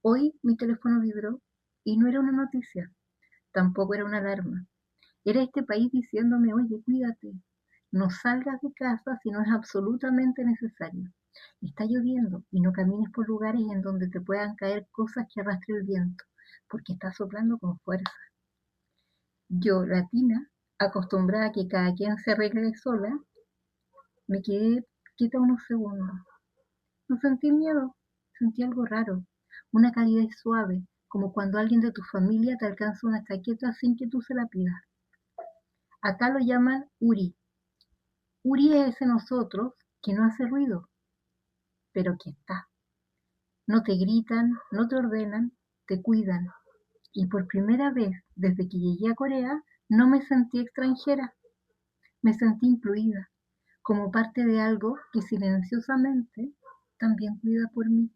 Hoy mi teléfono vibró y no era una noticia, tampoco era una alarma. Era este país diciéndome, oye, cuídate, no salgas de casa si no es absolutamente necesario. Está lloviendo y no camines por lugares en donde te puedan caer cosas que arrastre el viento, porque está soplando con fuerza. Yo, latina, acostumbrada a que cada quien se arregle sola, me quedé quieta unos segundos. No sentí miedo, sentí algo raro, una calidez suave, como cuando alguien de tu familia te alcanza una chaqueta sin que tú se la pidas. Acá lo llaman Uri. Uri es ese nosotros que no hace ruido, pero que está. No te gritan, no te ordenan, te cuidan. Y por primera vez desde que llegué a Corea, no me sentí extranjera, me sentí incluida, como parte de algo que silenciosamente también cuida por mí.